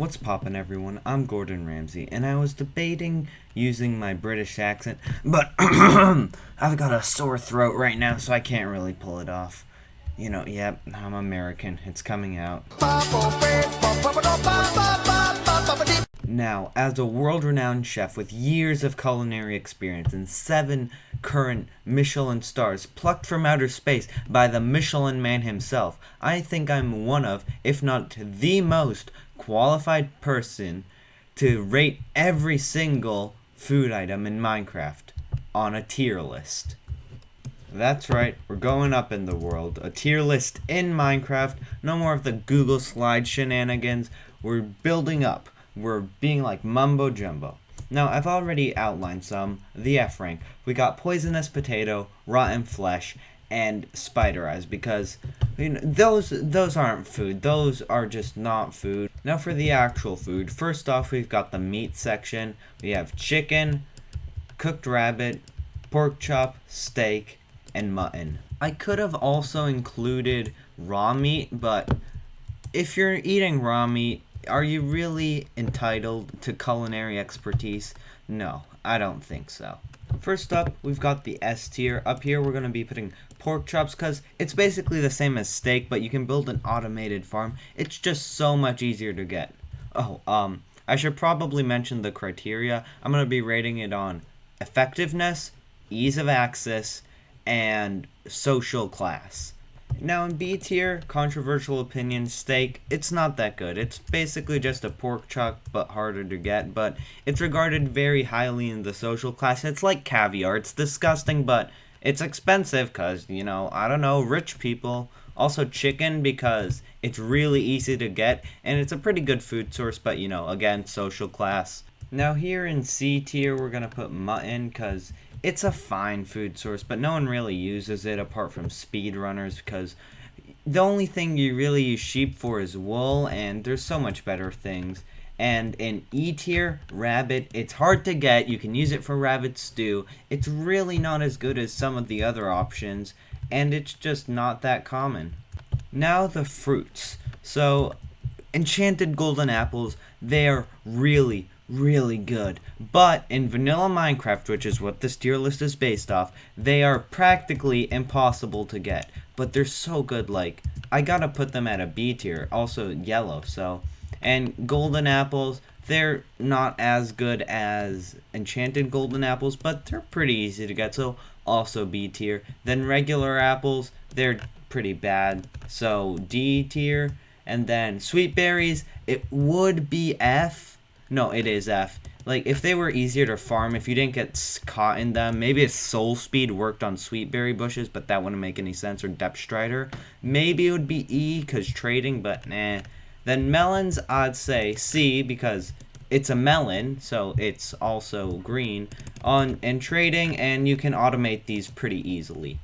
What's poppin', everyone? I'm Gordon Ramsay, and I was debating using my British accent, but I've got a sore throat right now, so I can't really pull it off. Yep, I'm American. It's coming out. Now, as a world-renowned chef with years of culinary experience and 7 current Michelin stars plucked from outer space by the Michelin Man himself, I think I'm one of, if not the most, qualified person to rate every single food item in Minecraft on a tier list. That's right, we're going up in the world. A tier list in Minecraft. No more of the Google slide shenanigans. We're building up. We're being like mumbo jumbo. Now, I've already outlined some. The F rank. We got poisonous potato, rotten flesh, and spider eyes because those aren't food. Those are just not food. Now for the actual food. First off, we've got the meat section. We have chicken, cooked rabbit, pork chop, steak, and mutton. I could have also included raw meat, but if you're eating raw meat, are you really entitled to culinary expertise? No, I don't think so. First up, we've got the S tier. Up here, we're going to be putting pork chops because it's basically the same as steak, but you can build an automated farm. It's just so much easier to get. I should probably mention the criteria. I'm going to be rating it on effectiveness, ease of access, and social class. Now in B tier, controversial opinion, steak, it's not that good. It's basically just a pork chop, but harder to get, but it's regarded very highly in the social class. It's like caviar. It's disgusting, but it's expensive because, I don't know, rich people. Also chicken because it's really easy to get, and it's a pretty good food source, but, again, social class. Now here in C tier, we're going to put mutton because it's a fine food source, but no one really uses it apart from speedrunners because the only thing you really use sheep for is wool, and there's so much better things. And in E tier, rabbit, it's hard to get. You can use it for rabbit stew. It's really not as good as some of the other options, and it's just not that common. Now the fruits. So, enchanted golden apples, they're really good. But in vanilla Minecraft, which is what this tier list is based off, they are practically impossible to get. But they're so good, like, I gotta put them at a B tier. Also yellow, so. And golden apples, they're not as good as enchanted golden apples, but they're pretty easy to get, so also B tier. Then regular apples, they're pretty bad, so D tier. And then sweet berries, it would be F. No, it is F. Like, if they were easier to farm, if you didn't get caught in them, maybe if soul speed worked on sweet berry bushes, but that wouldn't make any sense, or depth strider. Maybe it would be E, because trading, but nah. Then melons, I'd say C, because it's a melon, so it's also green, and trading, and you can automate these pretty easily.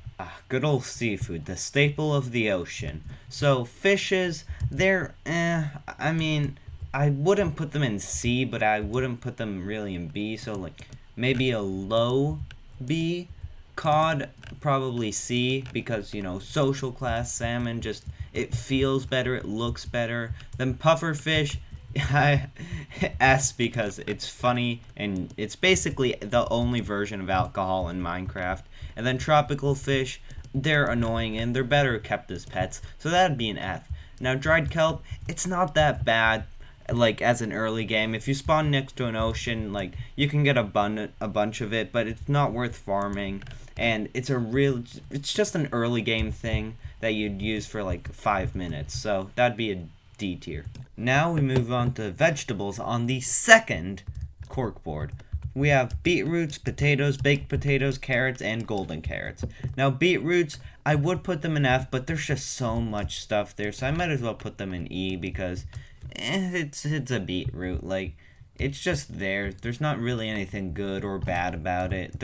Good old seafood, the staple of the ocean. So, fishes, they're, I wouldn't put them in C, but I wouldn't put them really in B, so like maybe a low B. Cod, probably C, because, social class salmon, just, it feels better, it looks better. Then pufferfish, S, because it's funny, and it's basically the only version of alcohol in Minecraft. And then tropical fish, they're annoying, and they're better kept as pets, so that'd be an F. Now dried kelp, it's not that bad, like as an early game. If you spawn next to an ocean, like you can get a bunch of it, but it's not worth farming, and it's just an early game thing that you'd use for like 5 minutes, so that'd be a D tier. Now we move on to vegetables on the second corkboard. We have beetroots, potatoes, baked potatoes, carrots, and golden carrots. Now beetroots, I would put them in F, but there's just so much stuff there, so I might as well put them in E because it's a beetroot. Like, it's just there. There's not really anything good or bad about it.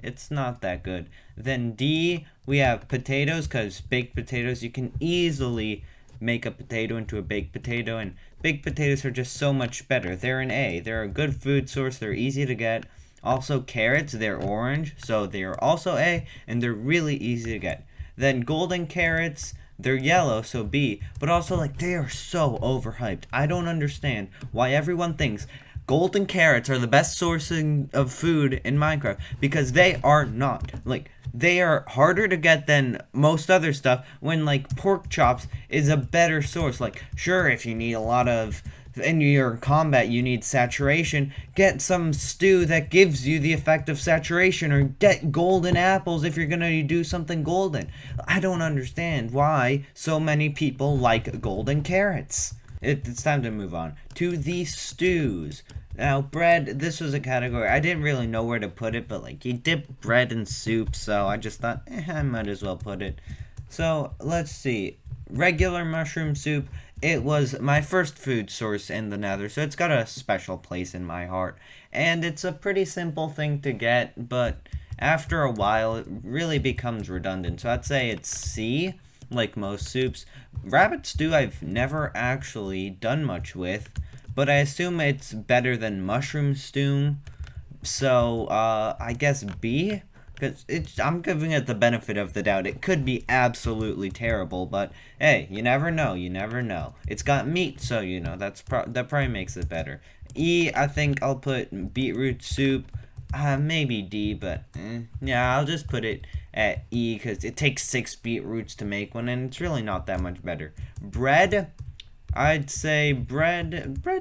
It's not that good. Then D, we have potatoes, because baked potatoes, you can easily make a potato into a baked potato, and baked potatoes are just so much better. They're an A. They're a good food source. They're easy to get. Also carrots, they're orange, so they're also A, and they're really easy to get. Then golden carrots, they're yellow, so B, but also like they are so overhyped. I don't understand why everyone thinks golden carrots are the best sourcing of food in Minecraft, because they are not. Like, they are harder to get than most other stuff, when like pork chops is a better source. Like, sure, if you need a lot of in your combat, you need saturation, get some stew that gives you the effect of saturation, or get golden apples if you're gonna do something golden. I don't understand why so many people like golden carrots. It's time to move on to the stews. Now, bread, this was a category, I didn't really know where to put it, but like, you dip bread in soup, so I just thought, I might as well put it. So, let's see. Regular mushroom soup, it was my first food source in the Nether, so it's got a special place in my heart. And it's a pretty simple thing to get, but after a while, it really becomes redundant. So I'd say it's C, like most soups. Rabbit stew I've never actually done much with, but I assume it's better than mushroom stew. So, I guess B? Because I'm giving it the benefit of the doubt. It could be absolutely terrible, but hey, you never know. You never know. It's got meat, so you know that probably makes it better. E, I think I'll put beetroot soup. Maybe D, but yeah, I'll just put it at E because it takes 6 beetroots to make one, and it's really not that much better. Bread, I'd say bread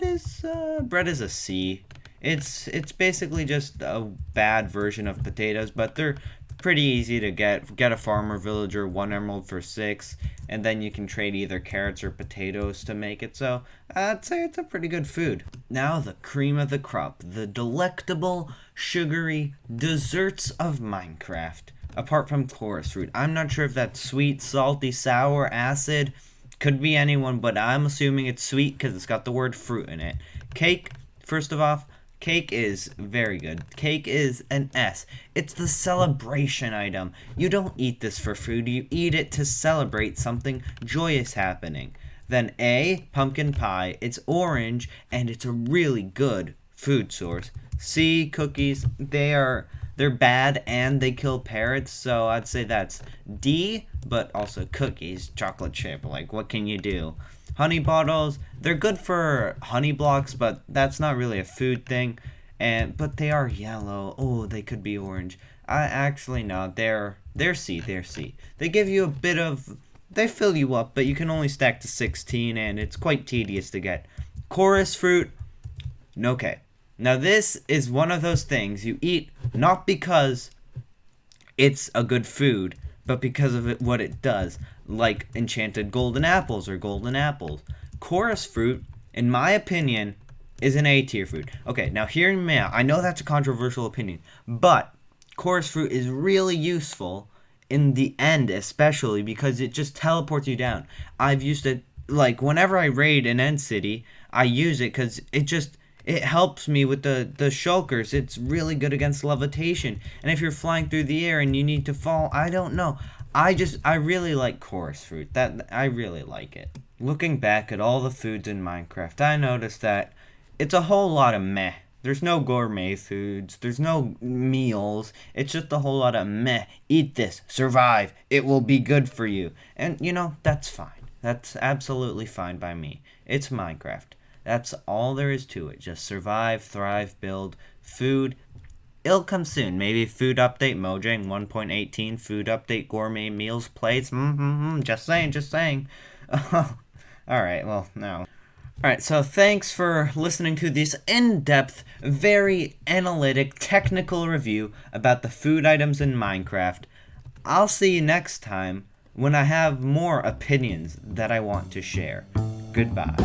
is a C. It's basically just a bad version of potatoes, but they're pretty easy to get. Get a farmer villager, 1 emerald for 6, and then you can trade either carrots or potatoes to make it. So I'd say it's a pretty good food. Now the cream of the crop, the delectable, sugary desserts of Minecraft. Apart from chorus fruit, I'm not sure if that's sweet, salty, sour, acid. Could be anyone, but I'm assuming it's sweet because it's got the word fruit in it. Cake, first of all. Cake is very good. Cake is an S. It's the celebration item. You don't eat this for food. You eat it to celebrate something joyous happening. Then A, pumpkin pie. It's orange, and it's a really good food source. C, cookies. They're bad, and they kill parrots, so I'd say that's D, but also cookies, chocolate chip. Like, what can you do? Honey bottles, they're good for honey blocks, but that's not really a food thing. But they are yellow. Oh, they could be orange. Actually no, they're C. They give you a bit of, they fill you up, but you can only stack to 16, and it's quite tedious to get. Chorus fruit, okay. Now this is one of those things you eat not because it's a good food, but because of what it does, like enchanted golden apples or golden apples. Chorus fruit, in my opinion, is an A tier fruit. Okay, now hear me out. I know that's a controversial opinion, but chorus fruit is really useful in the end, especially because it just teleports you down. I've used it, like, whenever I raid an end city, I use it because it helps me with the shulkers. It's really good against levitation. And if you're flying through the air and you need to fall, I don't know. I really like chorus fruit. I really like it. Looking back at all the foods in Minecraft, I noticed that it's a whole lot of meh. There's no gourmet foods. There's no meals. It's just a whole lot of meh. Eat this. Survive. It will be good for you. And, you know, that's fine. That's absolutely fine by me. It's Minecraft. That's all there is to it. Just survive, thrive, build, food. It'll come soon. Maybe food update, Mojang 1.18, food update, gourmet meals, plates. Just saying. Alright, well, no. Alright, so thanks for listening to this in-depth, very analytic, technical review about the food items in Minecraft. I'll see you next time when I have more opinions that I want to share. Goodbye.